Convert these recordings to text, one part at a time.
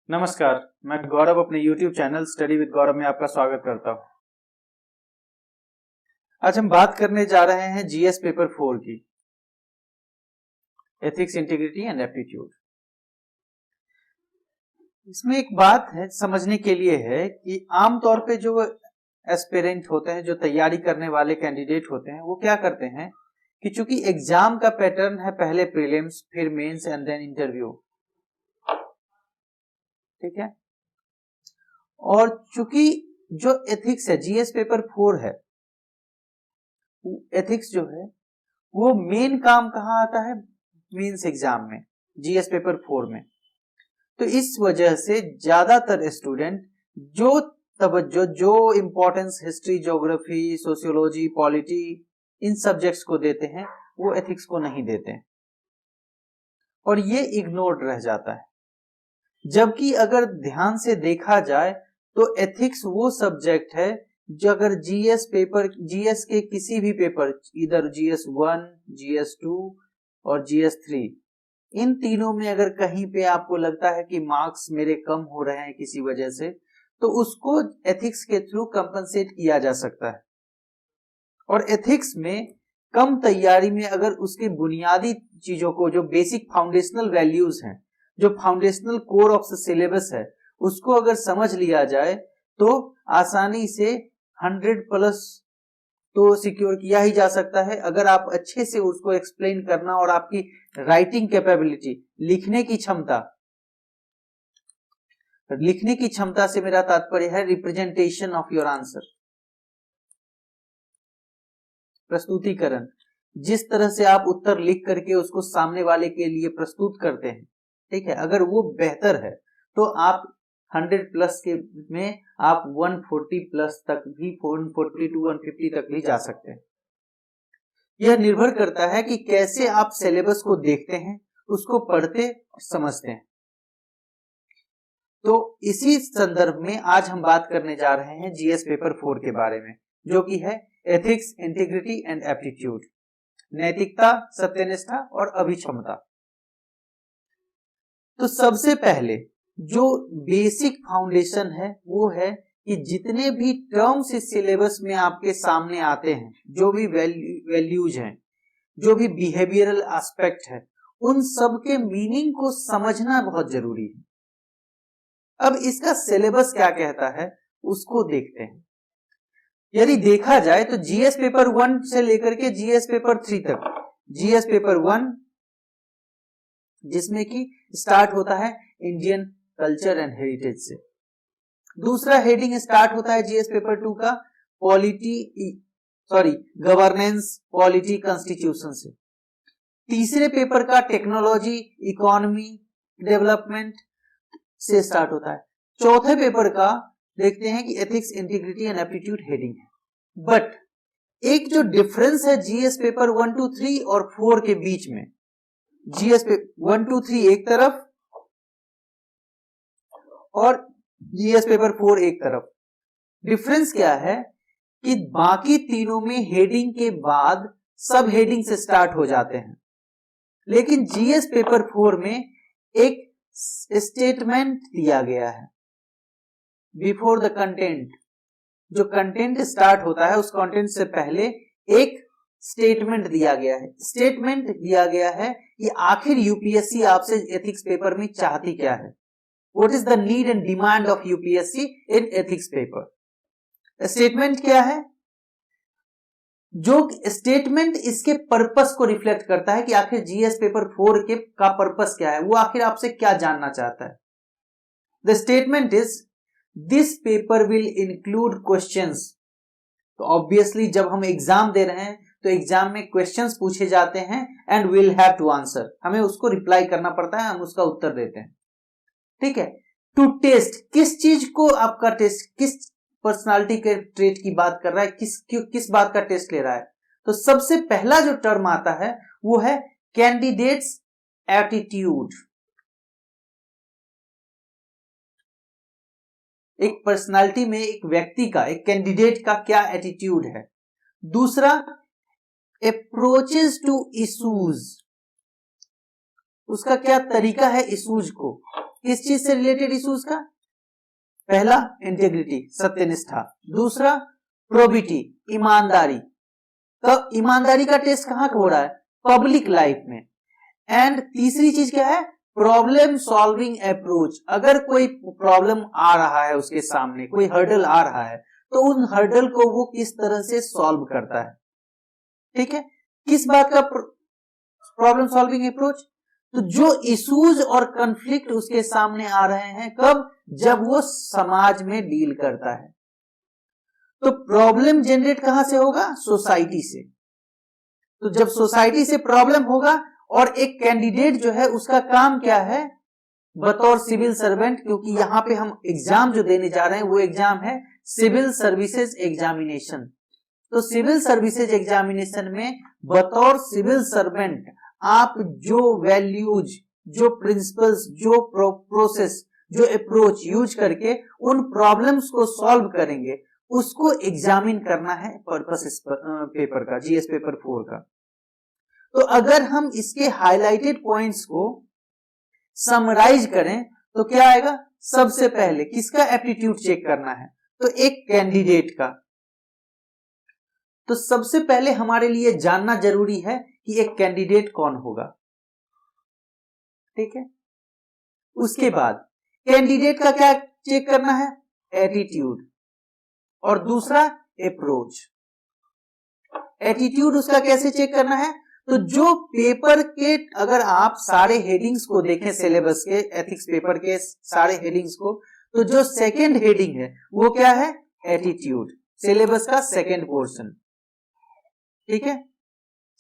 नमस्कार, मैं गौरव अपने YouTube चैनल स्टडी विद गौरव में आपका स्वागत करता हूं। आज हम बात करने जा रहे हैं जीएस पेपर 4 की, एथिक्स, इंटीग्रिटी एंड एप्टीट्यूड। इसमें एक बात है समझने के लिए है कि आमतौर पे जो एस्पिरेंट होते हैं, जो तैयारी करने वाले कैंडिडेट होते हैं, वो क्या करते हैं कि चूंकि एग्जाम का पैटर्न है पहले प्रीलिम्स, फिर मेंस एंड देन इंटरव्यू, ठीक है। और चूंकि जो एथिक्स है, जीएस पेपर 4 है, एथिक्स जो है वो मेन काम कहां आता है? मेंस एग्जाम में, जीएस पेपर 4 में। तो इस वजह से ज्यादातर स्टूडेंट जो तवज्जो, जो importance history, geography, sociology, polity, इन सब्जेक्ट्स को देते हैं, वो एथिक्स को नहीं देते हैं और ये इग्नोर्ड रह जाता है। जबकि अगर ध्यान से देखा जाए तो एथिक्स वो सब्जेक्ट है जो अगर जीएस के किसी भी पेपर, इधर जीएस 1, जीएस 2 और जीएस 3, इन तीनों में अगर कहीं पे आपको लगता है कि मार्क्स मेरे कम हो रहे हैं किसी वजह से, तो उसको एथिक्स के थ्रू कंपनसेट किया जा सकता है। और एथिक्स में कम तैयारी में अगर उसके बुनियादी चीजों को, जो बेसिक फाउंडेशनल वैल्यूज हैं, जो foundational core of the syllabus है, उसको अगर समझ लिया जाए तो आसानी से 100+ तो सिक्योर किया ही जा सकता है। अगर आप अच्छे से उसको एक्सप्लेन करना और आपकी राइटिंग कैपेबिलिटी, लिखने की क्षमता से मेरा तात्पर्य है रिप्रेजेंटेशन ऑफ योर आंसर, प्रस्तुतिकरण, जिस तरह से आप उत्तर लिख करके उसको सामने वाले के लिए प्रस्तुत करते हैं, ठीक है, अगर वो बेहतर है तो आप 100+ के में आप 140+ तक भी, 140 to 150 तक भी जा सकते हैं। यह निर्भर करता है कि कैसे आप सिलेबस को देखते हैं, उसको पढ़ते और समझते हैं। तो इसी संदर्भ में आज हम बात करने जा रहे हैं जीएस पेपर 4 के बारे में, जो कि है एथिक्स, इंटीग्रिटी एंड एप्टीट्यूड, नैतिकता, सत्यनिष्ठा और अभिक्षमता। तो सबसे पहले जो बेसिक फाउंडेशन है वो है कि जितने भी टर्म्स इस सिलेबस में आपके सामने आते हैं, जो भी वैल्यूज हैं, जो भी बिहेवियरल एस्पेक्ट है, उन सब के मीनिंग को समझना बहुत जरूरी है। अब इसका सिलेबस क्या कहता है उसको देखते हैं। यदि देखा जाए तो जीएस पेपर 1 से लेकर के जीएस पेपर 3 तक, जीएस पेपर 1 जिसमें कि स्टार्ट होता है इंडियन कल्चर एंड हेरिटेज से, दूसरा हेडिंग स्टार्ट होता है जीएस पेपर 2 का गवर्नेंस, पॉलिटी, कॉन्स्टिट्यूशन से, तीसरे पेपर का टेक्नोलॉजी, इकोनॉमी, डेवलपमेंट से स्टार्ट होता है, चौथे पेपर का देखते हैं कि ethics, integrity and aptitude heading है। बट एक जो डिफरेंस है जीएस पेपर 1, 2, 3 और 4 के बीच में, जीएस पेपर 1, 2, 3 एक तरफ और जीएस पेपर 4 एक तरफ, डिफरेंस क्या है कि बाकी तीनों में हेडिंग के बाद सब हेडिंग से स्टार्ट हो जाते हैं, लेकिन जीएस पेपर 4 में एक स्टेटमेंट दिया गया है बिफोर द कंटेंट। जो कंटेंट स्टार्ट होता है उस कंटेंट से पहले एक स्टेटमेंट दिया गया है। स्टेटमेंट दिया गया है कि आखिर यूपीएससी आपसे एथिक्स पेपर में चाहती क्या है, what is the need and demand of UPSC in ethics paper. Statement क्या है? जो स्टेटमेंट इसके पर्पस को रिफ्लेक्ट करता है कि आखिर जीएस पेपर 4 के का पर्पस क्या है, वो आखिर आपसे क्या जानना चाहता है। The statement is this paper will include questions. तो ऑब्वियसली जब हम एग्जाम दे रहे हैं तो एग्जाम में क्वेश्चंस पूछे जाते हैं and will have to answer, हमें उसको रिप्लाई करना पड़ता है, हम उसका उत्तर देते हैं, ठीक है। टू टेस्ट, किस चीज को आपका टेस्ट, किस पर्सनालिटी के ट्रेट की बात कर रहा है, किस बात का टेस्ट ले रहा है। तो सबसे पहला जो टर्म आता है वो है कैंडिडेट्स एटीट्यूड। एक पर्सनालिटी में एक व्यक्ति का, एक कैंडिडेट का क्या एटीट्यूड है। दूसरा अप्रोचेस टू इश्यूज, उसका क्या तरीका है इश्यूज को किस चीज से रिलेटेड इश्यूज का? पहला इंटेग्रिटी, सत्यनिष्ठा, दूसरा प्रोबिटी, ईमानदारी। तो ईमानदारी का टेस्ट कहां हो रहा है? पब्लिक लाइफ में। एंड तीसरी चीज क्या है? Problem solving approach. अगर कोई प्रॉब्लम आ रहा है उसके सामने, कोई हर्डल आ रहा है, तो उन हर्डल को वो किस तरह से सॉल्व करता है। ठीक है, किस बात का प्रॉब्लम सॉल्विंग अप्रोच? तो जो इश्यूज और कॉन्फ्लिक्ट उसके सामने आ रहे हैं, कब? जब वो समाज में डील करता है। तो प्रॉब्लम जनरेट कहां से होगा? सोसाइटी से। तो जब सोसाइटी से प्रॉब्लम होगा, और एक कैंडिडेट जो है उसका काम क्या है? बतौर सिविल सर्वेंट, क्योंकि यहां पे हम एग्जाम जो देने जा रहे हैं वो एग्जाम है सिविल सर्विसेज एग्जामिनेशन। तो सिविल सर्विसेज एग्जामिनेशन में बतौर सिविल सर्वेंट आप जो वैल्यूज, जो प्रिंसिपल्स, जो प्रोसेस, जो अप्रोच यूज करके उन प्रॉब्लम्स को सॉल्व करेंगे, उसको एग्जामिन करना है पर्पस इस पेपर का, जीएस पेपर 4 का। तो अगर हम इसके हाईलाइटेड पॉइंट्स को समराइज करें तो क्या आएगा? सबसे पहले किसका एप्टीट्यूड चेक करना है? तो एक कैंडिडेट का। तो सबसे पहले हमारे लिए जानना जरूरी है कि एक कैंडिडेट कौन होगा। ठीक है, उसके बाद कैंडिडेट का क्या चेक करना है? एटीट्यूड, और दूसरा अप्रोच। एटीट्यूड उसका कैसे चेक करना है? तो जो पेपर के, अगर आप सारे हेडिंग्स को देखें सिलेबस के, एथिक्स पेपर के सारे हेडिंग्स को, तो जो सेकंड हेडिंग है वो क्या है? एटीट्यूड, सिलेबस का सेकंड पोर्शन। ठीक है,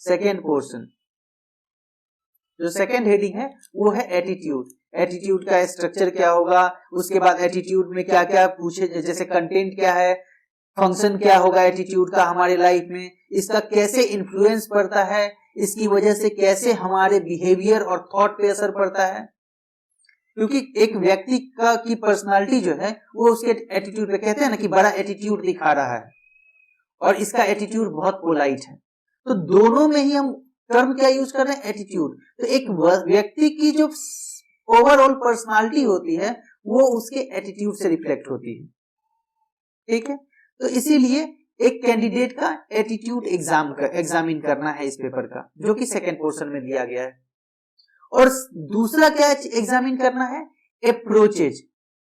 सेकंड पोर्शन जो सेकंड हेडिंग है वो है एटीट्यूड। एटीट्यूड का स्ट्रक्चर क्या होगा, उसके बाद एटीट्यूड में क्या क्या पूछे, जैसे कंटेंट क्या है, फंक्शन क्या होगा एटीट्यूड का हमारे लाइफ में, इसका कैसे इन्फ्लुएंस पड़ता है, इसकी वजह से कैसे हमारे बिहेवियर और थॉट पे असर पड़ता है। क्योंकि एक व्यक्ति का की पर्सनालिटी जो है वो उसके एटीट्यूड पे, कहते हैं ना कि बड़ा एटीट्यूड दिखा रहा है, और इसका एटीट्यूड बहुत पोलाइट है। तो दोनों में ही हम टर्म क्या यूज कर रहे हैं? एटीट्यूड। तो एक व्यक्ति की जो ओवरऑल पर्सनालिटी होती है वो उसके एटीट्यूड से रिफ्लेक्ट होती है। ठीक है, तो इसीलिए एक कैंडिडेट का एटीट्यूड एग्जामिन करना है इस पेपर का, जो कि सेकंड पोर्शन में दिया गया है। और दूसरा क्या एग्जामिन करना है? अप्रोचेज।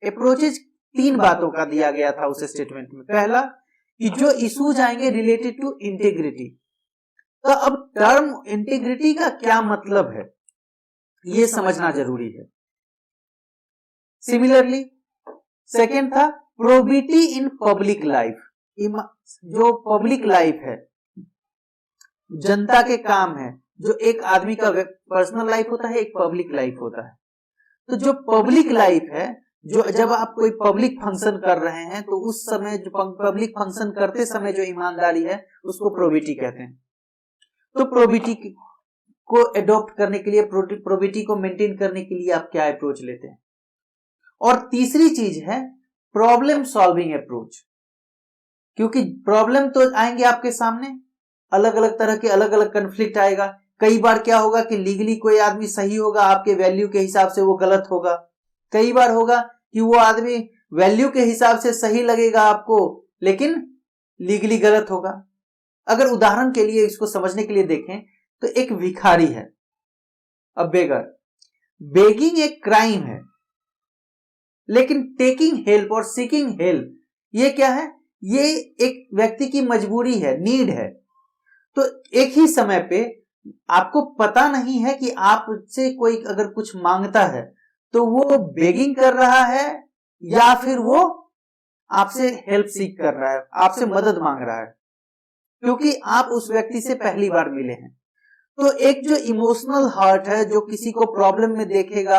अप्रोचेज 3 बातों का दिया गया था उस स्टेटमेंट में। पहला कि जो इश्यूज आएंगे रिलेटेड टू इंटीग्रिटी। तो अब टर्म इंटीग्रिटी का क्या मतलब है ये समझना जरूरी है। सिमिलरली सेकंड था प्रोबिटी इन पब्लिक लाइफ। जो पब्लिक लाइफ है, जनता के काम है, जो एक आदमी का पर्सनल लाइफ होता है, एक पब्लिक लाइफ होता है। तो जो पब्लिक लाइफ है, जो जब आप कोई पब्लिक फंक्शन कर रहे हैं तो उस समय जो पब्लिक फंक्शन करते समय जो ईमानदारी है उसको प्रोबिटी कहते हैं। तो प्रोबिटी को एडॉप्ट करने के लिए, प्रोबिटी को मेंटेन करने के लिए आप क्या अप्रोच लेते हैं? और तीसरी चीज है प्रॉब्लम सॉल्विंग अप्रोच। क्योंकि प्रॉब्लम तो आएंगे आपके सामने, अलग अलग तरह के अलग अलग कन्फ्लिक्ट आएगा। कई बार क्या होगा कि लीगली कोई आदमी सही होगा, आपके वैल्यू के हिसाब से वो गलत होगा। कई बार होगा कि वो आदमी वैल्यू के हिसाब से सही लगेगा आपको, लेकिन लीगली गलत होगा। अगर उदाहरण के लिए इसको समझने के लिए देखें तो एक भिखारी है, अ बेगर। बेगिंग एक क्राइम है, लेकिन टेकिंग हेल्प और सीकिंग हेल्प ये क्या है? ये एक व्यक्ति की मजबूरी है, नीड है। तो एक ही समय पे आपको पता नहीं है कि आपसे कोई अगर कुछ मांगता है तो वो बेगिंग कर रहा है या फिर वो आपसे हेल्प सीख कर रहा है, आपसे मदद मांग रहा है, क्योंकि आप उस व्यक्ति से पहली बार मिले हैं। तो एक जो इमोशनल हार्ट है, जो किसी को प्रॉब्लम में देखेगा,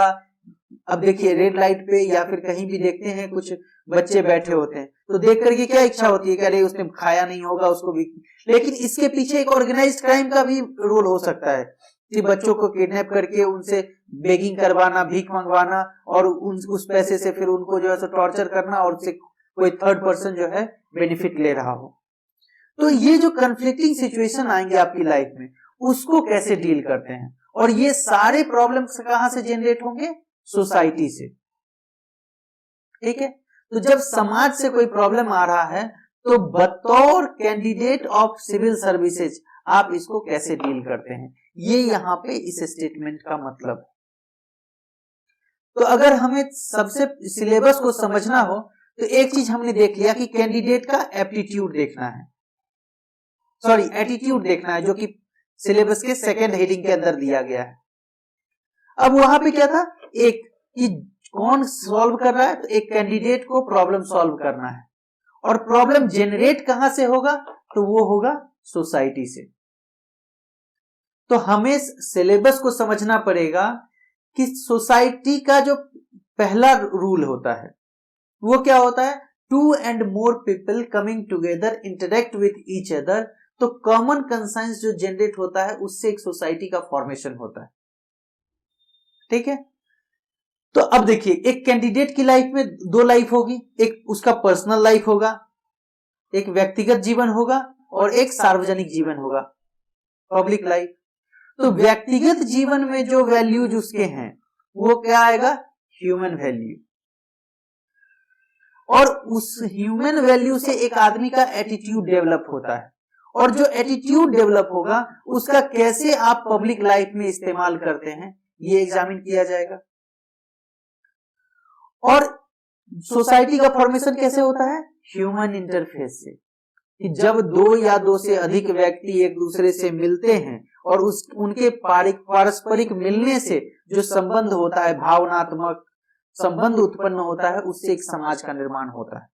अब देखिए रेड लाइट पे या फिर कहीं भी देखते हैं कुछ बच्चे बैठे होते हैं, तो देख करके क्या इच्छा होती है कि अरे उसने खाया नहीं होगा उसको भी। लेकिन इसके पीछे एक ऑर्गेनाइज्ड क्राइम का भी रोल हो सकता है कि बच्चों को किडनैप करके उनसे बेगिंग करवाना, भीख मंगवाना, और उस पैसे से फिर उनको जो है टॉर्चर करना, और उससे कोई थर्ड पर्सन जो है बेनिफिट ले रहा हो। तो ये जो कन्फ्लिक्टिंग सिचुएशन आएंगे आपकी लाइफ में, उसको कैसे डील करते हैं। और ये सारे प्रॉब्लम्स कहां से जनरेट होंगे? सोसाइटी से। ठीक है। तो जब समाज से कोई प्रॉब्लम आ रहा है तो बतौर कैंडिडेट ऑफ सिविल सर्विसेज आप इसको कैसे डील करते हैं, ये यहां पे इस स्टेटमेंट का मतलब है। तो अगर हमें सबसे सिलेबस को समझना हो तो एक चीज हमने देख लिया कि कैंडिडेट का एप्टीट्यूड देखना है, सॉरी एटीट्यूड देखना है, जो कि सिलेबस के सेकंड हेडिंग के अंदर दिया गया है। अब वहां पे क्या था, एक कि कौन सॉल्व कर रहा है, तो एक कैंडिडेट को प्रॉब्लम सॉल्व करना है, और प्रॉब्लम जनरेट कहां से होगा, तो वो होगा सोसाइटी से। तो हमें सिलेबस को समझना पड़ेगा कि सोसाइटी का जो पहला रूल होता है वो क्या होता है, 2 and more people coming together interact with each other। तो कॉमन कंसेंस जो जनरेट होता है उससे एक सोसाइटी का फॉर्मेशन होता है, ठीक है। तो अब देखिए, एक कैंडिडेट की लाइफ में 2 लाइफ होगी, एक उसका पर्सनल लाइफ होगा, एक व्यक्तिगत जीवन होगा, और एक सार्वजनिक जीवन होगा, पब्लिक लाइफ। तो व्यक्तिगत जीवन में जो वैल्यूज उसके हैं वो क्या आएगा, ह्यूमन वैल्यू। और उस ह्यूमन वैल्यू से एक आदमी का एटीट्यूड डेवलप होता है, और जो एटीट्यूड डेवलप होगा उसका कैसे आप पब्लिक लाइफ में इस्तेमाल करते हैं ये एग्जामिन किया जाएगा। और सोसाइटी का फॉर्मेशन कैसे होता है, ह्यूमन इंटरफेस से, कि जब 2 या 2 से अधिक व्यक्ति एक दूसरे से मिलते हैं और उनके पारस्परिक मिलने से जो संबंध होता है, भावनात्मक संबंध उत्पन्न होता है, उससे एक समाज का निर्माण होता है।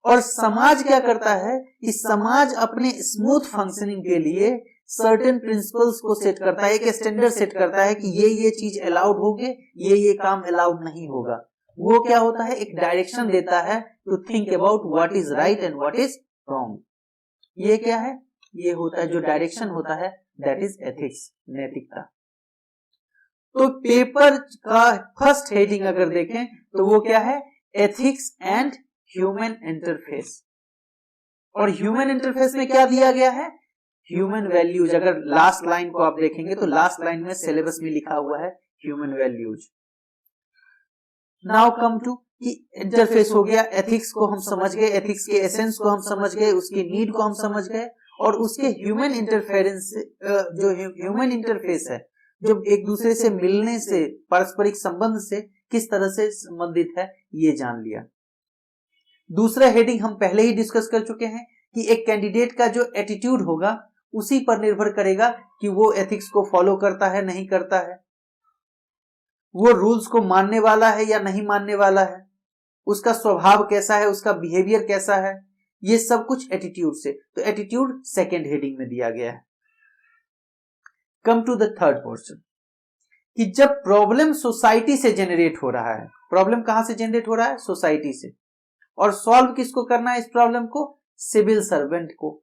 और समाज क्या करता है कि समाज अपने स्मूथ फंक्शनिंग के लिए सर्टेन प्रिंसिपल्स को सेट करता है, एक स्टैंडर्ड सेट करता है कि ये चीज अलाउड होंगे, ये काम अलाउड नहीं होगा। वो क्या होता है, एक डायरेक्शन देता है to think about what is right and what is wrong. ये क्या है, ये होता है जो डायरेक्शन होता है, दैट इज एथिक्स, नैतिकता। तो पेपर का फर्स्ट हेडिंग अगर देखें तो वो क्या है, एथिक्स एंड ह्यूमन इंटरफेस। और ह्यूमन इंटरफेस में क्या दिया गया है, ह्यूमन वैल्यूज। अगर लास्ट लाइन को आप देखेंगे तो लास्ट लाइन में सिलेबस में लिखा हुआ है human values. Now come to कि इंटरफेस हो गया, एथिक्स को हम समझ गए, एथिक्स के एसेंस को हम समझ गए, उसकी नीड को हम समझ गए, और उसके ह्यूमन इंटरफेरेंस, जो ह्यूमन इंटरफेस है, जो एक दूसरे से मिलने से, पारस्परिक संबंध से किस तरह से संबंधित है, ये जान लिया। दूसरा हेडिंग हम पहले ही डिस्कस कर चुके हैं कि एक कैंडिडेट का जो एटीट्यूड होगा उसी पर निर्भर करेगा कि वो एथिक्स को फॉलो करता है, नहीं करता है, वो रूल्स को मानने वाला है या नहीं मानने वाला है, उसका स्वभाव कैसा है, उसका बिहेवियर कैसा है, ये सब कुछ एटीट्यूड से। तो एटीट्यूड सेकेंड हेडिंग में दिया गया है। Come to the third portion कि जब प्रॉब्लम सोसाइटी से जनरेट हो रहा है, प्रॉब्लम कहां से जनरेट हो रहा है, सोसाइटी से, और सॉल्व किसको करना है इस प्रॉब्लम को, सिविल सर्वेंट को।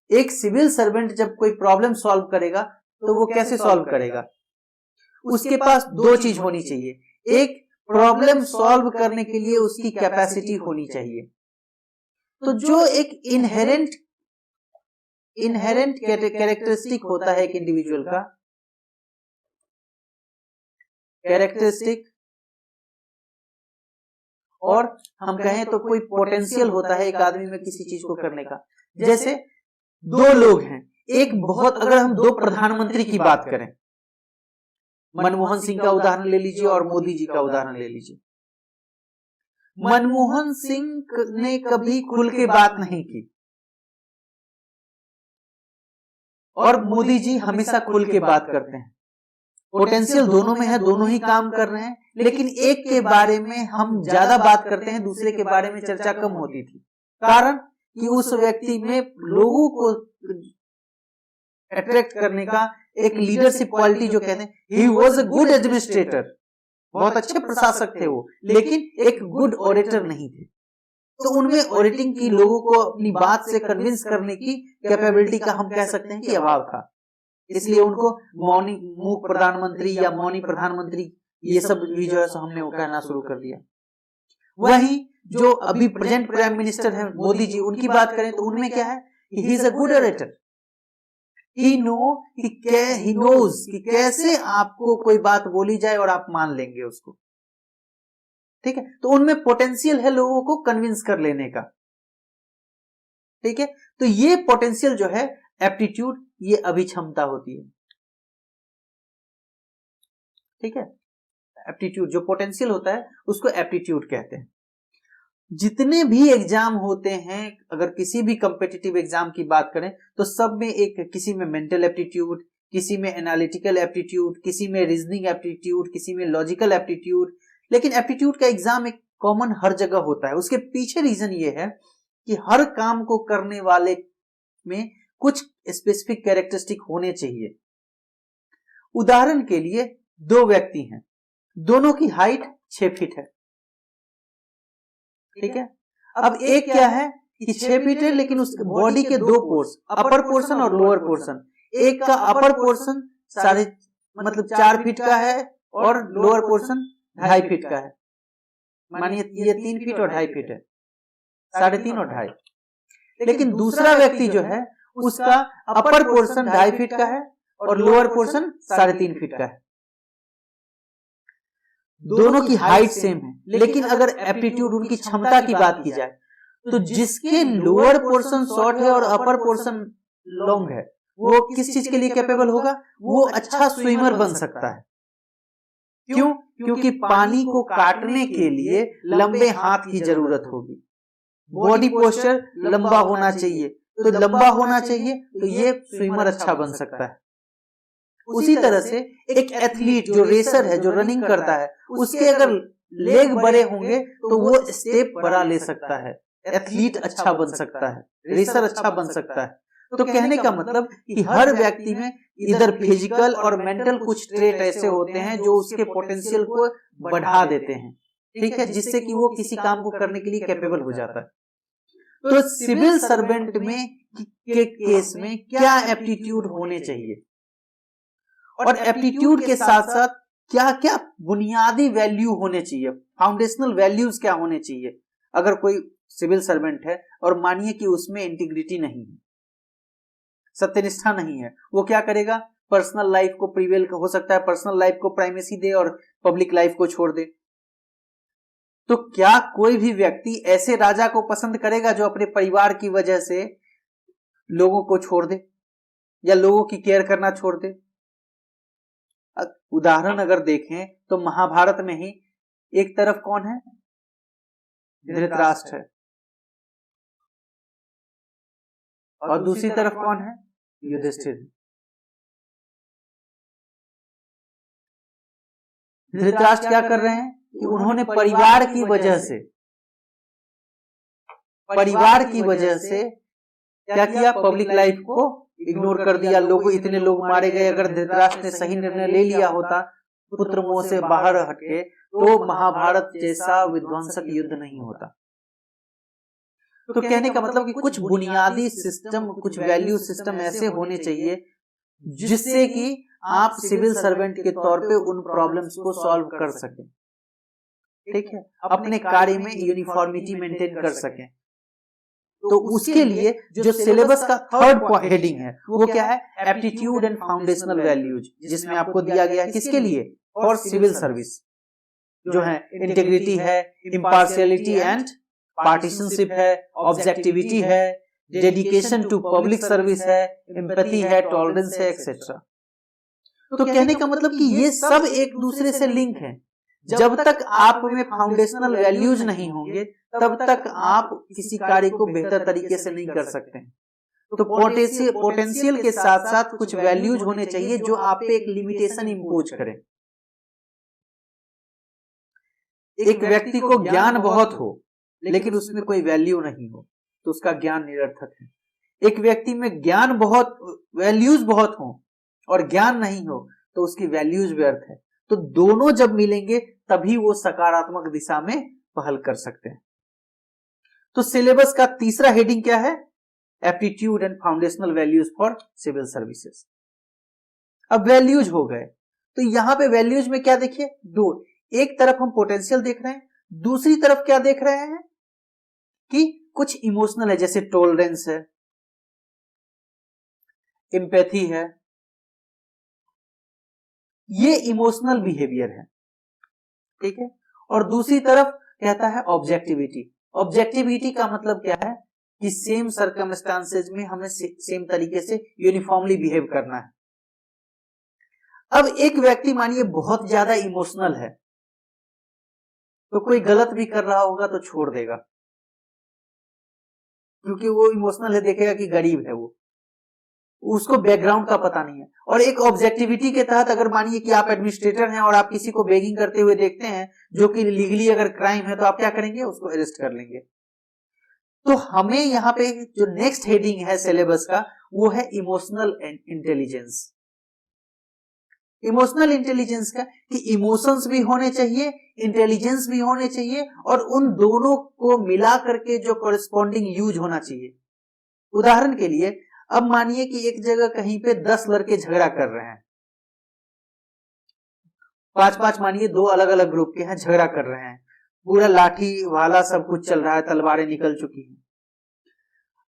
एक सिविल सर्वेंट जब कोई प्रॉब्लम सॉल्व करेगा तो वो कैसे सॉल्व करेगा, उसके पास 2 चीज होनी चाहिए, एक प्रॉब्लम सॉल्व करने के लिए उसकी कैपेसिटी होनी चाहिए। तो जो एक इनहेरेंट कैरेक्टरिस्टिक होता है एक इंडिविजुअल का, कैरेक्टरिस्टिक, और हम कहें तो कोई पोटेंशियल होता है एक आदमी में किसी चीज को करने का। जैसे 2 लोग हैं, एक बहुत, अगर हम 2 प्रधानमंत्री की बात करें, मनमोहन सिंह का उदाहरण ले लीजिए और मोदी जी का उदाहरण ले लीजिए। मनमोहन सिंह ने कभी खुल के बात नहीं की और मोदी जी हमेशा खुल के बात करते हैं। पोटेंशियल दोनों में है, दोनों ही काम कर रहे हैं, लेकिन एक के बारे में हम ज्यादा बात करते हैं, दूसरे के बारे में चर्चा कम होती थी। कारण कि उस व्यक्ति में लोगों को अट्रैक्ट करने का एक लीडरशिप क्वालिटी जो कहते हैं, he was a good administrator, बहुत अच्छे प्रशासक थे वो, लेकिन एक गुड ऑरेटर नहीं थे। तो उनमें ऑडिटिंग की, लोगों को अपनी बात से कन्विंस करने की कैपेबिलिटी का हम कह सकते हैं कि अभाव था। इसलिए उनको मौनी मूक प्रधानमंत्री या मौनी प्रधानमंत्री ये सब भी जो है सो हमने वो कहना शुरू कर दिया। वही जो अभी प्रेजेंट प्राइम मिनिस्टर है मोदी जी, उनकी बात करें तो उनमें क्या है, he is a good orator, he knows कि कैसे आपको कोई बात बोली जाए और आप मान लेंगे उसको। ठीक है, तो उनमें पोटेंशियल है लोगों को कन्विंस कर लेने का। ठीक है, तो ये पोटेंशियल जो है एप्टीट्यूड, ये अभिक्षमता होती है। ठीक है, एप्टीट्यूड जो पोटेंशियल होता है उसको एप्टीट्यूड कहते हैं। जितने भी एग्जाम होते हैं, अगर किसी भी कॉम्पिटिटिव एग्जाम की बात करें तो सब में एक, किसी में मेंटल एप्टीट्यूड, किसी में एनालिटिकल एप्टीट्यूड, किसी में रीजनिंग एप्टीट्यूड, किसी में लॉजिकल एप्टीट्यूड, लेकिन एप्टीट्यूड का एग्जाम एक कॉमन हर जगह होता है। उसके पीछे रीजन ये है कि हर काम को करने वाले में कुछ स्पेसिफिक कैरेक्टरिस्टिक होने चाहिए। उदाहरण के लिए दो व्यक्ति हैं, दोनों की हाइट 6 फीट है। ठीक है, अब एक क्या है कि 6 फीट है, लेकिन उस बॉडी के दो पोर्शन, अपर पोर्शन और लोअर पोर्शन, एक का अपर पोर्शन 4 फीट का है और लोअर पोर्शन 2.5 फीट का है। मानिए ये 3 फीट और 2.5 फीट है, 3.5 और 2.5। लेकिन दूसरा व्यक्ति जो है उसका अपर पोर्शन 2.5 फीट का है और लोअर पोर्शन 3.5 फीट का है। दोनों की हाइट सेम है, लेकिन अगर एप्टीट्यूड, उनकी क्षमता की बात की जाए तो जिसके लोअर पोर्शन शॉर्ट है और अपर पोर्शन लॉन्ग है, वो किस चीज के लिए कैपेबल होगा? वो अच्छा स्विमर बन सकता है। क्यों? क्योंकि पानी को काटने के लिए लंबे हाथ की जरूरत होगी। बॉडी पोस्चर लंबा होना चाहिए, तो लंबा होना चाहिए तो ये स्विमर अच्छा बन सकता है। उसी तरह से एक एथलीट जो रेसर है, जो रनिंग करता है, उसके अगर लेग बड़े होंगे तो वो स्टेप बड़ा ले सकता है, एथलीट अच्छा बन सकता है, रेसर अच्छा बन सकता है। तो कहने का मतलब कि हर व्यक्ति में इधर फिजिकल और मेंटल कुछ ट्रेट ऐसे होते हैं जो उसके पोटेंशियल को बढ़ा देते हैं। ठीक है, जिससे कि वो किसी काम को करने के लिए कैपेबल हो जाता है। तो सिविल सर्वेंट में के केस में क्या एप्टीट्यूड होने चाहिए, और एप्टीट्यूड के साथ साथ क्या क्या बुनियादी वैल्यू होने चाहिए, फाउंडेशनल वैल्यूज क्या होने चाहिए। अगर कोई सिविल सर्वेंट है और मानिए कि उसमें इंटीग्रिटी नहीं है, सत्यनिष्ठा नहीं है, वो क्या करेगा? पर्सनल लाइफ को प्रिवेल हो सकता है, पर्सनल लाइफ को प्राइमेसी दे और पब्लिक लाइफ को छोड़ दे। तो क्या कोई भी व्यक्ति ऐसे राजा को पसंद करेगा जो अपने परिवार की वजह से लोगों को छोड़ दे या लोगों की केयर करना छोड़ दे? उदाहरण अगर देखें तो महाभारत में ही एक तरफ कौन है? धृतराष्ट्र है, और दूसरी तरफ कौन है? युधिष्ठिर। धृतराष्ट्र क्या कर रहे हैं कि उन्होंने परिवार की वजह से क्या किया? पब्लिक लाइफ को इग्नोर कर दिया। लोगों, इतने लोग मारे गए। अगर धृतराष्ट्र ने सही निर्णय ले लिया होता, पुत्र मोह से बाहर हटके, तो महाभारत जैसा विध्वंसक युद्ध नहीं होता। तो कहने का मतलब कि कुछ बुनियादी सिस्टम, कुछ वैल्यू सिस्टम ऐसे होने चाहिए जिससे कि आप सिविल सर्वेंट के तौर पे उन प्रॉब्लम्स को सॉल्व कर सकें। ठीक है, अपने कार्य में यूनिफॉर्मिटी मेंटेन कर सकें। तो उसके लिए जो सिलेबस का थर्ड हेडिंग है वो क्या है? एप्टीट्यूड एंड फाउंडेशनल वैल्यूज, जिसमें आपको दिया गया है किसके लिए? फॉर सिविल सर्विस, जो है इंटीग्रिटी है, इम्पार्शियलिटी एंड पार्टीशनशिप है, ऑब्जेक्टिविटी है, डेडिकेशन टू पब्लिक सर्विस है, एम्पैथी है, टॉलरेंस है, एक्सेट्रा। तो कहने का मतलब कि ये सब एक दूसरे से लिंक है। जब तक आप में फाउंडेशनल वैल्यूज नहीं होंगे तब तक आप किसी कार्य को बेहतर तरीके से नहीं कर सकते। तो पोटेंशियल के साथ साथ कुछ वैल्यूज होने चाहिए जो आप पे एक लिमिटेशन इंपोज करें। एक व्यक्ति को ज्ञान बहुत हो लेकिन उसमें कोई वैल्यू नहीं हो तो उसका ज्ञान निरर्थक है। एक व्यक्ति में ज्ञान बहुत, वैल्यूज बहुत हो और ज्ञान नहीं हो तो उसकी वैल्यूज व्यर्थ है। तो दोनों जब मिलेंगे तभी वो सकारात्मक दिशा में पहल कर सकते हैं। तो सिलेबस का तीसरा हेडिंग क्या है? Aptitude and foundational values for civil services. अब वैल्यूज हो गए, तो यहां पे वैल्यूज में क्या देखिए? दो, एक तरफ हम पोटेंशियल देख रहे हैं, दूसरी तरफ क्या देख रहे हैं कि कुछ इमोशनल है, जैसे टॉलरेंस है, एम्पैथी है, ये इमोशनल बिहेवियर है। ठीक है, और दूसरी तरफ कहता है ऑब्जेक्टिविटी। ऑब्जेक्टिविटी का मतलब क्या है कि सेम सर्कमस्टांसेस में हमें सेम तरीके से यूनिफॉर्मली बिहेव करना है। अब एक व्यक्ति मानिए बहुत ज्यादा इमोशनल है, तो कोई गलत भी कर रहा होगा तो छोड़ देगा, क्योंकि वो इमोशनल है, देखेगा कि गरीब है, वो उसको बैकग्राउंड का पता नहीं है। और एक ऑब्जेक्टिविटी के तहत अगर मानिए कि आप एडमिनिस्ट्रेटर हैं और आप किसी को बेगिंग करते हुए देखते हैं जो कि लीगली अगर क्राइम है, तो आप क्या करेंगे, उसको अरेस्ट कर लेंगे। तो हमें यहाँ पे जो नेक्स्ट हेडिंग है सिलेबस का वो है इमोशनल इंटेलिजेंस। इमोशनल इंटेलिजेंस का कि इमोशंस भी होने चाहिए, इंटेलिजेंस भी होने चाहिए, और उन दोनों को मिला करके जो कॉरेस्पॉन्डिंग यूज होना चाहिए। उदाहरण के लिए अब मानिए कि एक जगह कहीं पे 10 लड़के झगड़ा कर रहे हैं, 5-5 मानिए 2 अलग अलग ग्रुप के हैं, झगड़ा कर रहे हैं, पूरा लाठी वाला सब कुछ चल रहा है, तलवारें निकल चुकी हैं।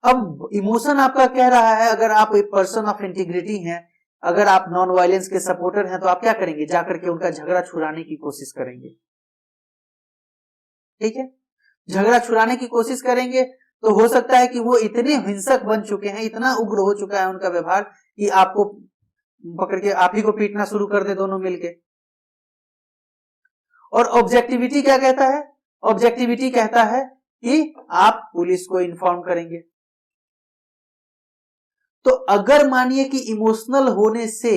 अब इमोशन आपका कह रहा है, अगर आप एक पर्सन ऑफ इंटीग्रिटी हैं, अगर आप नॉन वायलेंस के सपोर्टर हैं, तो आप क्या करेंगे, जाकर के उनका झगड़ा छुड़ाने की कोशिश करेंगे। ठीक है, झगड़ा छुड़ाने की कोशिश करेंगे तो हो सकता है कि वो इतने हिंसक बन चुके हैं, इतना उग्र हो चुका है उनका व्यवहार कि आपको पकड़ के आप ही को पीटना शुरू कर दे दोनों मिलके। और ऑब्जेक्टिविटी क्या कहता है, ऑब्जेक्टिविटी कहता है कि आप पुलिस को इन्फॉर्म करेंगे। तो अगर मानिए कि इमोशनल होने से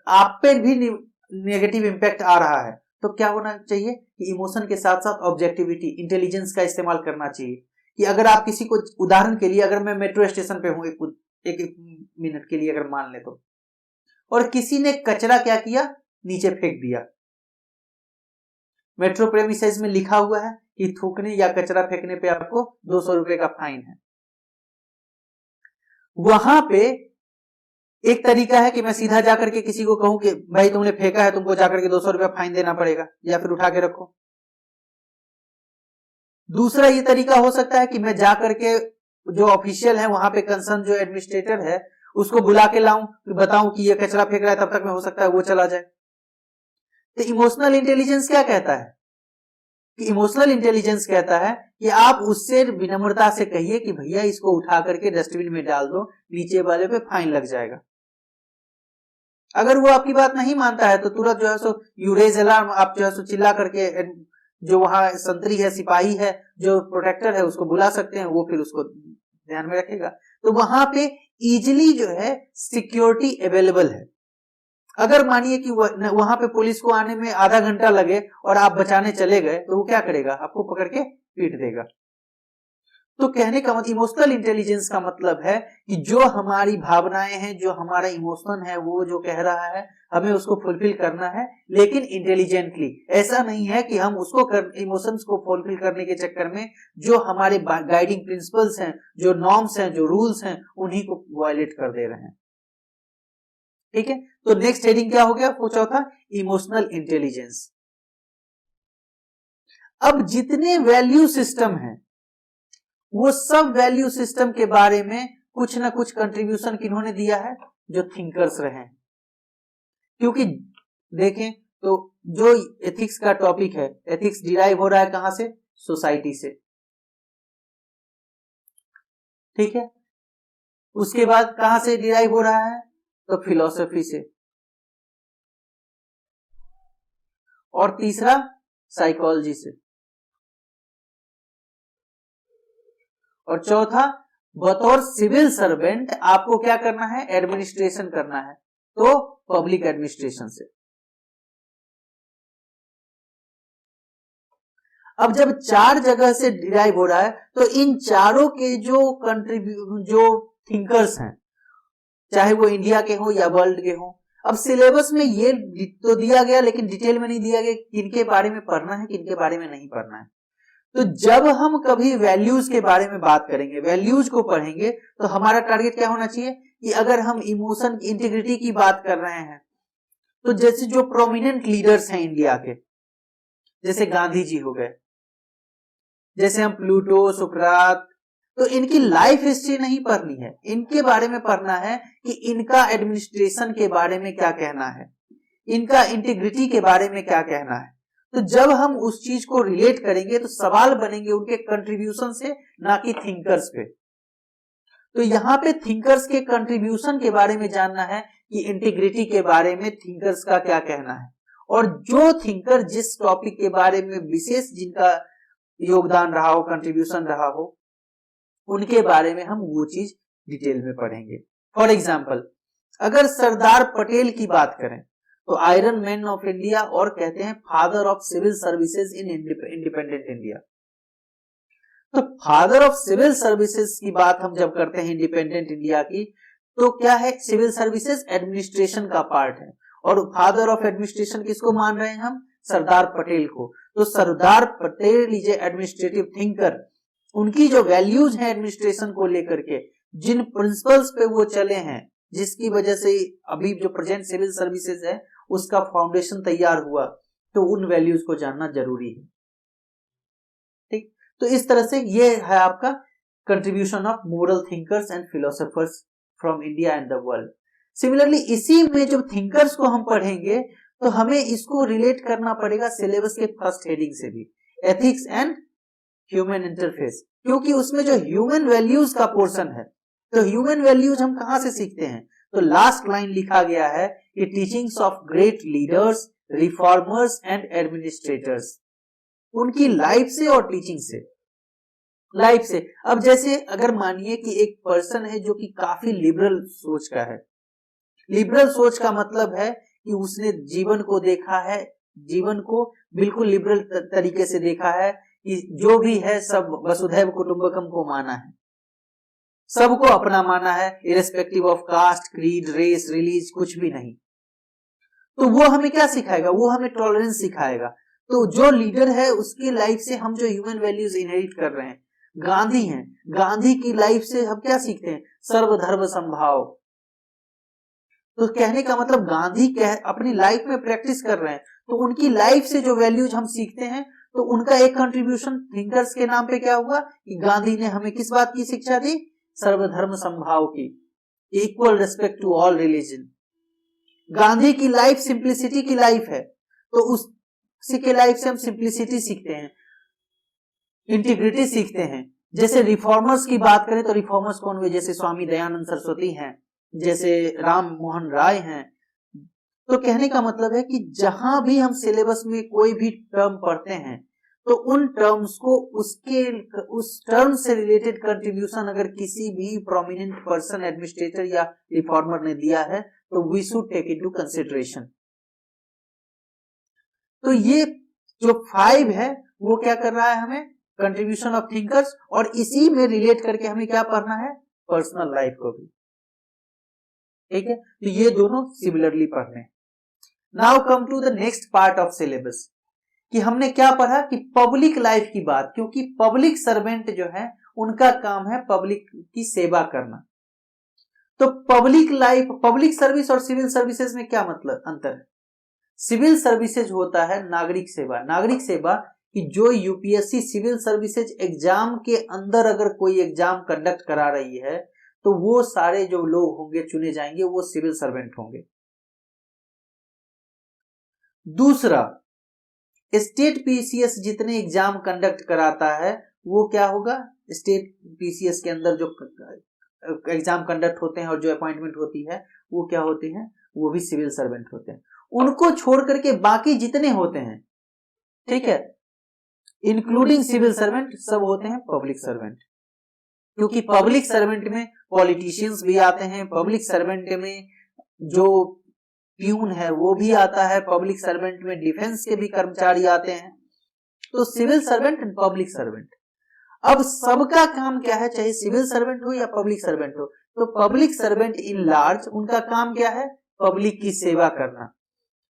आप पे भी नेगेटिव इंपैक्ट आ रहा है, तो क्या होना चाहिए कि इमोशन के साथ साथ ऑब्जेक्टिविटी, इंटेलिजेंस का इस्तेमाल करना चाहिए। कि अगर आप किसी को, उदाहरण के लिए अगर मैं मेट्रो स्टेशन पे हूं एक मिनट के लिए अगर मान ले तो, और किसी ने कचरा क्या किया, नीचे फेंक दिया। मेट्रो प्रेमिसेस में लिखा हुआ है कि थूकने या कचरा फेंकने पे आपको 200 रुपए का फाइन है। वहां पे एक तरीका है कि मैं सीधा जाकर के किसी को कहूं कि भाई तुमने फेंका है, तुमको जाकर के 200 रुपया फाइन देना पड़ेगा, या फिर उठा के रखो। दूसरा ये तरीका हो सकता है कि मैं जाकर के जो ऑफिशियल है वहां पे कंसर्न जो एडमिनिस्ट्रेटर है उसको बुला के लाऊं, बताऊं कि ये कचरा फेंक रहा है, तब तक में हो सकता है वो चला जाए। तो इमोशनल इंटेलिजेंस क्या कहता है कि इमोशनल इंटेलिजेंस कहता है कि आप उससे विनम्रता से कहिए कि भैया इसको उठा करके डस्टबिन में डाल दो, नीचे वाले पे फाइन लग जाएगा। अगर वो आपकी बात नहीं मानता है तो तुरंत जो है सो यू रेज अलार्म, आप जो है सो चिल्ला करके जो वहां संतरी है, सिपाही है, जो प्रोटेक्टर है, उसको बुला सकते हैं, वो फिर उसको ध्यान में रखेगा। तो वहां पे इजिली जो है सिक्योरिटी अवेलेबल है। अगर मानिए कि वहां पे पुलिस को आने में आधा घंटा लगे और आप बचाने चले गए, तो वो क्या करेगा, आपको पकड़ के पीट देगा। तो कहने का मतलब इमोशनल इंटेलिजेंस का मतलब है कि जो हमारी भावनाएं हैं, जो हमारा इमोशन है, वो जो कह रहा है हमें उसको फुलफिल करना है, लेकिन इंटेलिजेंटली। ऐसा नहीं है कि हम उसको इमोशंस को फुलफिल करने के चक्कर में जो हमारे गाइडिंग प्रिंसिपल्स हैं, जो नॉर्म्स हैं, जो रूल्स हैं, उन्हीं को वायलेट कर दे रहे हैं। ठीक है, तो नेक्स्ट हेडिंग क्या हो गया, वो चौथा, इमोशनल इंटेलिजेंस। अब जितने वैल्यू सिस्टम हैं, वो सब वैल्यू सिस्टम के बारे में कुछ ना कुछ कंट्रीब्यूशन किन्होंने दिया है, जो थिंकर्स रहे हैं। क्योंकि देखें तो जो एथिक्स का टॉपिक है, एथिक्स डिराइव हो रहा है कहां से, सोसाइटी से। ठीक है, उसके बाद कहां से डिराइव हो रहा है, तो फिलॉसफी से, और तीसरा साइकोलॉजी से, और चौथा बतौर सिविल सर्वेंट आपको क्या करना है, एडमिनिस्ट्रेशन करना है, तो पब्लिक एडमिनिस्ट्रेशन से। अब जब 4 जगह से डिराइव हो रहा है, तो इन चारों के जो थिंकर्स हैं, चाहे वो इंडिया के हो या वर्ल्ड के हो, अब सिलेबस में ये तो दिया गया, लेकिन डिटेल में नहीं दिया गया किनके बारे में पढ़ना है, किनके बारे में नहीं पढ़ना है। तो जब हम कभी वैल्यूज के बारे में बात करेंगे, वैल्यूज को पढ़ेंगे, तो हमारा टारगेट क्या होना चाहिए कि अगर हम इमोशन इंटीग्रिटी की बात कर रहे हैं, तो जैसे जो प्रोमिनेंट लीडर्स हैं इंडिया के, जैसे गांधी जी हो गए, जैसे हम प्लूटो, सुकरात, तो इनकी लाइफ हिस्ट्री नहीं पढ़नी है, इनके बारे में पढ़ना है कि इनका एडमिनिस्ट्रेशन के बारे में क्या कहना है, इनका इंटीग्रिटी के बारे में क्या कहना है। तो जब हम उस चीज को रिलेट करेंगे तो सवाल बनेंगे उनके कंट्रीब्यूशन से, ना कि थिंकर्स पे। तो यहाँ पे थिंकर्स के कंट्रीब्यूशन के बारे में जानना है कि इंटीग्रिटी के बारे में थिंकर्स का क्या कहना है, और जो थिंकर जिस टॉपिक के बारे में विशेष जिनका योगदान रहा हो, कंट्रीब्यूशन रहा हो, उनके बारे में हम वो चीज डिटेल में पढ़ेंगे। फॉर एग्जाम्पल, अगर सरदार पटेल की बात करें तो आयरन मैन ऑफ इंडिया, और कहते हैं father of civil services in independent India. तो फादर ऑफ सिविल सर्विसेज की बात हम जब करते हैं इंडिपेंडेंट इंडिया की, तो क्या है, सिविल सर्विसेज एडमिनिस्ट्रेशन का पार्ट है, और फादर ऑफ एडमिनिस्ट्रेशन किसको मान रहे हैं हम, सरदार पटेल को। तो Sardar Patel is administrative thinker, उनकी जो वैल्यूज हैं एडमिनिस्ट्रेशन को लेकर के, जिन प्रिंसिपल्स पे वो चले हैं, जिसकी वजह से अभी जो प्रेजेंट सिविल सर्विसेज है उसका फाउंडेशन तैयार हुआ, तो उन वैल्यूज को जानना जरूरी है। ठीक, तो इस तरह से ये है आपका contribution of moral thinkers and philosophers from India and the world. Similarly इसी में जो थिंकर्स को हम पढ़ेंगे तो हमें इसको रिलेट करना पड़ेगा सिलेबस के फर्स्ट हेडिंग से भी, एथिक्स एंड ह्यूमन इंटरफेस, क्योंकि उसमें जो ह्यूमन वैल्यूज का पोर्शन है, तो ह्यूमन वैल्यूज हम कहां से सीखते हैं, तो लास्ट लाइन लिखा गया है कि teachings of great leaders, reformers and administrators, उनकी लाइफ से और टीचिंग से, लाइफ से। अब जैसे अगर मानिए कि एक पर्सन है जो कि काफी लिबरल सोच का है, लिबरल सोच का मतलब है कि उसने जीवन को देखा है, जीवन को बिल्कुल लिबरल तरीके से देखा है कि जो भी है सब वसुधैव कुटुंबकम को माना है, सबको अपना माना है, irrespective of caste, creed, race, religion, कुछ भी नहीं। तो वो हमें क्या सिखाएगा, वो हमें टॉलरेंस सिखाएगा। तो जो लीडर है उसकी लाइफ से हम जो ह्यूमन वैल्यूज इनहेरिट कर रहे हैं, गांधी हैं, गांधी की लाइफ से हम क्या सीखते हैं, सर्वधर्म समभाव। तो कहने का मतलब गांधी अपनी लाइफ में प्रैक्टिस कर रहे हैं, तो उनकी लाइफ से जो वैल्यूज हम सीखते हैं, तो उनका एक कंट्रीब्यूशन थिंकर्स के नाम पे क्या हुआ कि गांधी ने हमें किस बात की शिक्षा दी, सर्वधर्म समभाव की, equal respect to all religion. Gandhi की लाइफ सिंप्लिसिटी की लाइफ है, तो उसी के लाइफ से हम सिंप्लिसिटी सीखते हैं, इंटीग्रिटी सीखते हैं। जैसे रिफॉर्मर्स की बात करें तो रिफॉर्मर्स कौन हुए, जैसे स्वामी दयानंद सरस्वती हैं, जैसे राम मोहन राय हैं। तो कहने का मतलब है कि जहां भी हम सिलेबस में कोई भी टर्म पढ़ते हैं, तो उन टर्म्स को उस टर्म से रिलेटेड कंट्रीब्यूशन अगर किसी भी प्रोमिनेंट पर्सन, एडमिनिस्ट्रेटर या रिफॉर्मर ने दिया है, तो we should take into consideration. तो ये जो 5 है वो क्या कर रहा है, हमें कंट्रीब्यूशन ऑफ थिंकर्स, और इसी में रिलेट करके हमें क्या पढ़ना है, पर्सनल लाइफ को भी। ठीक है, तो ये दोनों सिमिलरली पढ़ने। Now come to the next part of syllabus, कि हमने क्या पढ़ा कि पब्लिक लाइफ की बात, क्योंकि पब्लिक सर्वेंट जो है उनका काम है पब्लिक की सेवा करना। तो पब्लिक लाइफ, पब्लिक सर्विस और सिविल सर्विसेज में क्या मतलब अंतर है। सिविल सर्विसेज होता है नागरिक सेवा, नागरिक सेवा कि जो यूपीएससी सिविल सर्विसेज एग्जाम के अंदर अगर कोई एग्जाम कंडक्ट करा रही है, तो वो सारे जो लोग होंगे चुने जाएंगे वो सिविल सर्वेंट होंगे। दूसरा, स्टेट पीसीएस जितने एग्जाम कंडक्ट कराता है वो क्या होगा, स्टेट पीसीएस के अंदर जो एग्जाम कंडक्ट होते हैं और जो अपॉइंटमेंट होती है वो क्या होती है, वो भी सिविल सर्वेंट होते हैं। उनको छोड़ करके बाकी जितने होते हैं, ठीक है, इंक्लूडिंग सिविल सर्वेंट, सब होते हैं पब्लिक सर्वेंट। क्योंकि पब्लिक सर्वेंट में पॉलिटिशियंस भी आते हैं, पब्लिक सर्वेंट में जो प्यून है वो भी आता है, पब्लिक सर्वेंट में डिफेंस के भी कर्मचारी आते हैं। तो civil servant and public servant, अब सबका काम क्या है, चाहे सिविल सर्वेंट हो या पब्लिक सर्वेंट हो। तो पब्लिक सर्वेंट इन लार्ज, उनका काम क्या है, पब्लिक की सेवा करना।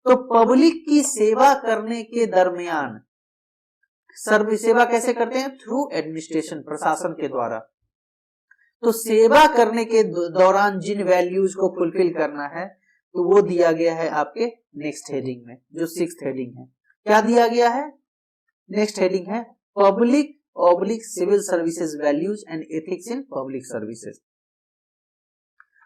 तो पब्लिक की सेवा करने के दरमियान सर्व सेवा कैसे करते हैं, थ्रू एडमिनिस्ट्रेशन, प्रशासन के द्वारा। तो सेवा करने के दौरान जिन वैल्यूज को फुलफिल करना है, तो वो दिया गया है आपके नेक्स्ट हेडिंग में, जो 6th हेडिंग है। क्या दिया गया है, नेक्स्ट हेडिंग है public oblique civil services values and ethics in public services.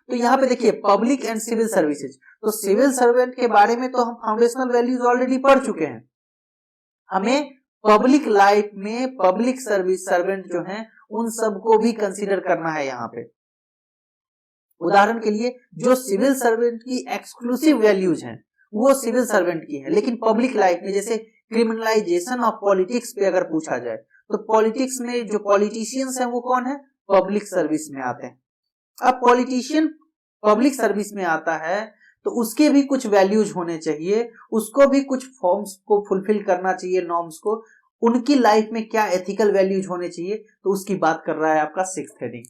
तो यहाँ पे देखिए पब्लिक एंड सिविल सर्विसेज, तो सिविल सर्वेंट के बारे में तो हम फाउंडेशनल वैल्यूज ऑलरेडी पढ़ चुके हैं, हमें पब्लिक लाइफ में पब्लिक सर्विस सर्वेंट जो हैं उन सबको भी कंसीडर करना है यहाँ पे। उदाहरण के लिए जो सिविल सर्वेंट की एक्सक्लूसिव वैल्यूज हैं वो सिविल सर्वेंट की है, लेकिन पब्लिक लाइफ में जैसे क्रिमिनलाइजेशन ऑफ पॉलिटिक्स पे अगर पूछा जाए तो पॉलिटिक्स में जो पॉलिटिशियंस हैं वो कौन है, पब्लिक सर्विस में आते हैं। अब पॉलिटिशियन पब्लिक सर्विस में आता है तो उसके भी कुछ वैल्यूज होने चाहिए, उसको भी कुछ फॉर्म्स को फुलफिल करना चाहिए, नॉर्म्स को। उनकी लाइफ में क्या एथिकल वैल्यूज होने चाहिए, तो उसकी बात कर रहा है आपका 6th हेडिंग।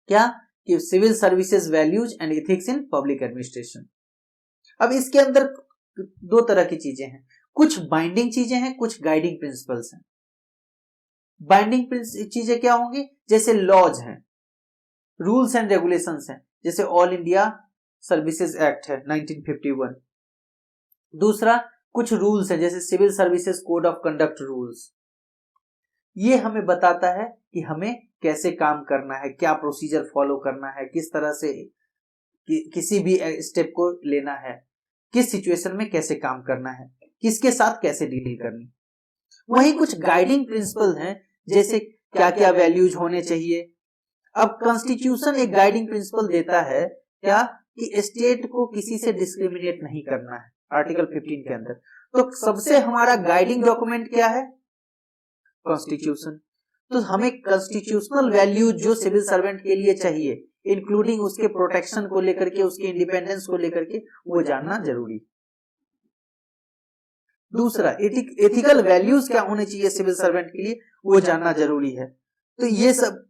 क्या कि civil services values and ethics in public administration. अब इसके अंदर दो तरह की चीजें हैं, कुछ बाइंडिंग चीजें हैं, कुछ गाइडिंग प्रिंसिपल्स हैं। बाइंडिंग चीजें क्या होंगी, जैसे लॉज हैं, रूल्स एंड रेगुलेशंस हैं, जैसे ऑल इंडिया सर्विसेज एक्ट है 1951। दूसरा कुछ रूल्स है जैसे civil services code of conduct rules. ये हमें बताता है कि हमें कैसे काम करना है, क्या प्रोसीजर फॉलो करना है, किस तरह से किसी भी स्टेप को लेना है, किस सिचुएशन में कैसे काम करना है, किसके साथ कैसे डील करनी। वहीं कुछ गाइडिंग प्रिंसिपल हैं जैसे क्या क्या वैल्यूज होने चाहिए। अब कॉन्स्टिट्यूशन एक गाइडिंग प्रिंसिपल देता है क्या कि स्टेट को किसी से डिस्क्रिमिनेट नहीं करना है, आर्टिकल 15 के अंदर। तो सबसे हमारा गाइडिंग डॉक्यूमेंट क्या है, कॉन्स्टिट्यूशन। तो हमें कॉन्स्टिट्यूशनल वैल्यू जो सिविल सर्वेंट के लिए चाहिए, इंक्लूडिंग उसके प्रोटेक्शन को लेकर के, उसके इंडिपेंडेंस को लेकर के, वो जानना जरूरी। दूसरा एथिकल वैल्यूज क्या होने चाहिए सिविल सर्वेंट के लिए, वो जानना जरूरी है। तो ये सब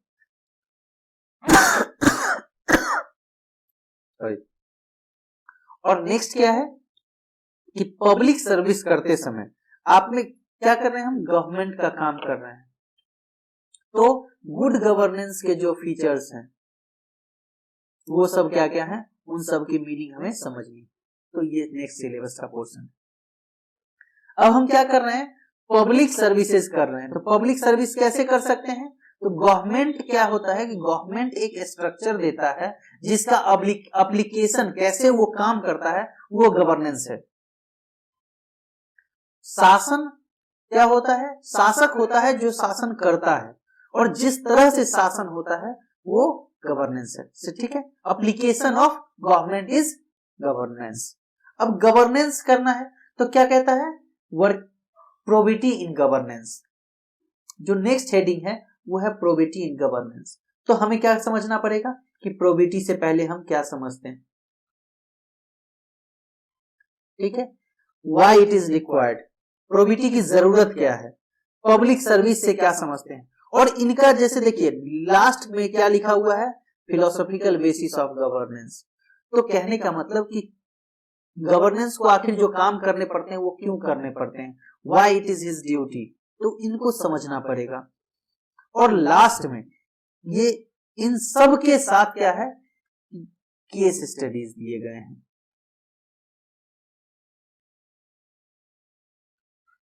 और नेक्स्ट क्या है कि पब्लिक सर्विस करते समय आप में क्या कर रहे हैं, हम गवर्नमेंट का काम कर रहे हैं। तो गुड गवर्नेंस के जो फीचर्स हैं वो सब क्या क्या है, उन सब की मीनिंग हमें समझनी। तो ये नेक्स्ट सिलेबस का पोर्शन है। अब हम क्या कर रहे हैं, पब्लिक सर्विसेज कर रहे हैं। तो पब्लिक सर्विस कैसे कर सकते हैं, तो गवर्नमेंट क्या होता है कि गवर्नमेंट एक स्ट्रक्चर देता है जिसका एप्लीकेशन कैसे वो काम करता है, वो गवर्नेंस है। शासन क्या होता है, शासक होता है जो शासन करता है, और जिस तरह से शासन होता है वो गवर्नेंस है। ठीक है, application of government is governance. अब गवर्नेंस करना है तो क्या कहता है, वर्क प्रोबिटी इन गवर्नेंस। जो नेक्स्ट हेडिंग है वो है प्रोबिटी इन गवर्नेंस। तो हमें क्या समझना पड़ेगा कि प्रोबिटी से पहले हम क्या समझते हैं। ठीक है, why it is required, probity की जरूरत क्या है, पब्लिक सर्विस से क्या समझते हैं, और इनका जैसे देखिए लास्ट में क्या लिखा हुआ है, फिलोसॉफिकल बेसिस ऑफ गवर्नेंस। तो कहने का मतलब कि गवर्नेंस को आखिर जो काम करने पड़ते हैं वो क्यों करने पड़ते हैं, why it is his duty, तो इनको समझना पड़ेगा। और लास्ट में ये इन सब के साथ क्या है, केस स्टडीज दिए गए हैं।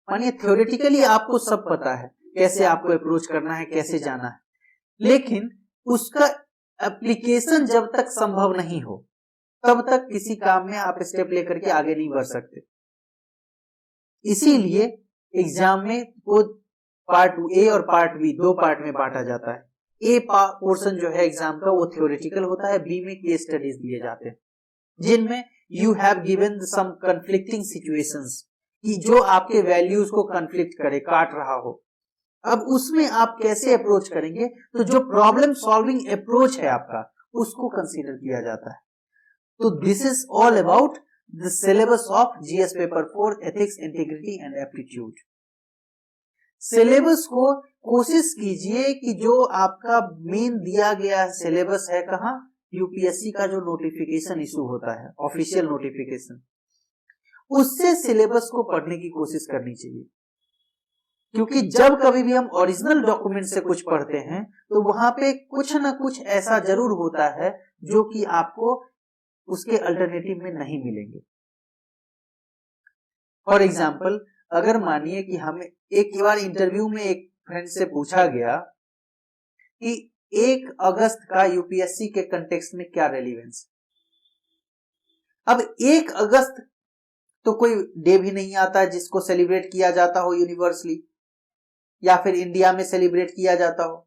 मानिए थ्योरेटिकली आपको सब पता है कैसे आपको अप्रोच करना है, कैसे जाना है, लेकिन उसका एप्लीकेशन जब तक संभव नहीं हो तब तक किसी काम में आप स्टेप लेकर के आगे नहीं बढ़ सकते। इसीलिए एग्जाम में वो पार्ट ए और पार्ट बी दो पार्ट में बांटा जाता है। ए पोर्शन जो है एग्जाम का वो थ्योरेटिकल होता है, बी में केस स्टडीज दिए जाते हैं जिनमें you have given some conflicting situations कि जो आपके वैल्यूज को कन्फ्लिक्ट करे, काट रहा हो। अब उसमें आप कैसे अप्रोच करेंगे, तो जो प्रॉब्लम सॉल्विंग अप्रोच है आपका उसको कंसीडर किया जाता है। तो this is all about the syllabus of GS paper 4 ethics, integrity and aptitude. Syllabus को कोशिश कीजिए कि जो आपका मेन दिया गया सिलेबस है, कहां, यूपीएससी का जो नोटिफिकेशन इशू होता है, ऑफिशियल नोटिफिकेशन, उससे सिलेबस को पढ़ने की कोशिश करनी चाहिए। क्योंकि जब कभी भी हम ओरिजिनल डॉक्यूमेंट से कुछ पढ़ते हैं तो वहां पे कुछ ना कुछ ऐसा जरूर होता है जो कि आपको उसके अल्टरनेटिव में नहीं मिलेंगे। फॉर एग्जाम्पल, अगर मानिए कि हमें एक बार इंटरव्यू में एक फ्रेंड से पूछा गया कि 1 अगस्त का यूपीएससी के कंटेक्स्ट में क्या रेलिवेंस। अब 1 अगस्त तो कोई डे भी नहीं आता है जिसको सेलिब्रेट किया जाता हो यूनिवर्सली या फिर इंडिया में सेलिब्रेट किया जाता हो।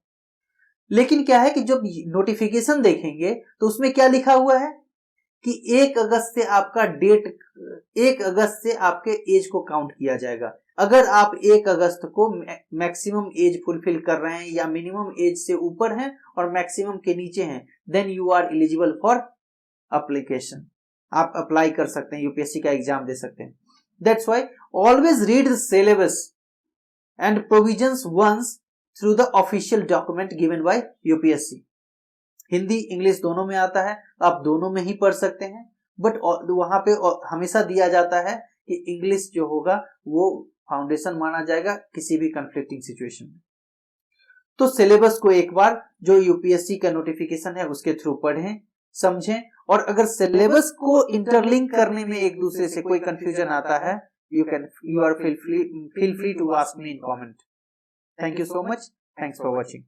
लेकिन क्या है कि जब नोटिफिकेशन देखेंगे तो उसमें क्या लिखा हुआ है कि 1 अगस्त से आपका डेट, 1 अगस्त से आपके एज को काउंट किया जाएगा। अगर आप 1 अगस्त को मैक्सिमम एज फुलफिल कर रहे हैं या मिनिमम एज से ऊपर हैं और मैक्सिमम के नीचे हैं, then you are eligible for application. आप अप्लाई कर सकते हैं, यूपीएससी का एग्जाम दे सकते हैं। That's why always read the syllabus and provisions once through the official document given by UPSC. Hindi English दोनों में आता है, आप दोनों में ही पढ़ सकते हैं, बट वहां पे हमेशा दिया जाता है कि इंग्लिश जो होगा वो फाउंडेशन माना जाएगा किसी भी कंफ्लिक्टिंग सिचुएशन में। तो सिलेबस को एक बार जो यूपीएससी का नोटिफिकेशन है उसके थ्रू पढ़ें, समझें, और अगर सिलेबस को इंटरलिंक करने में एक दूसरे से कोई कंफ्यूजन आता है, you are feel free to ask me in comment. Thank you so much. Thanks for watching.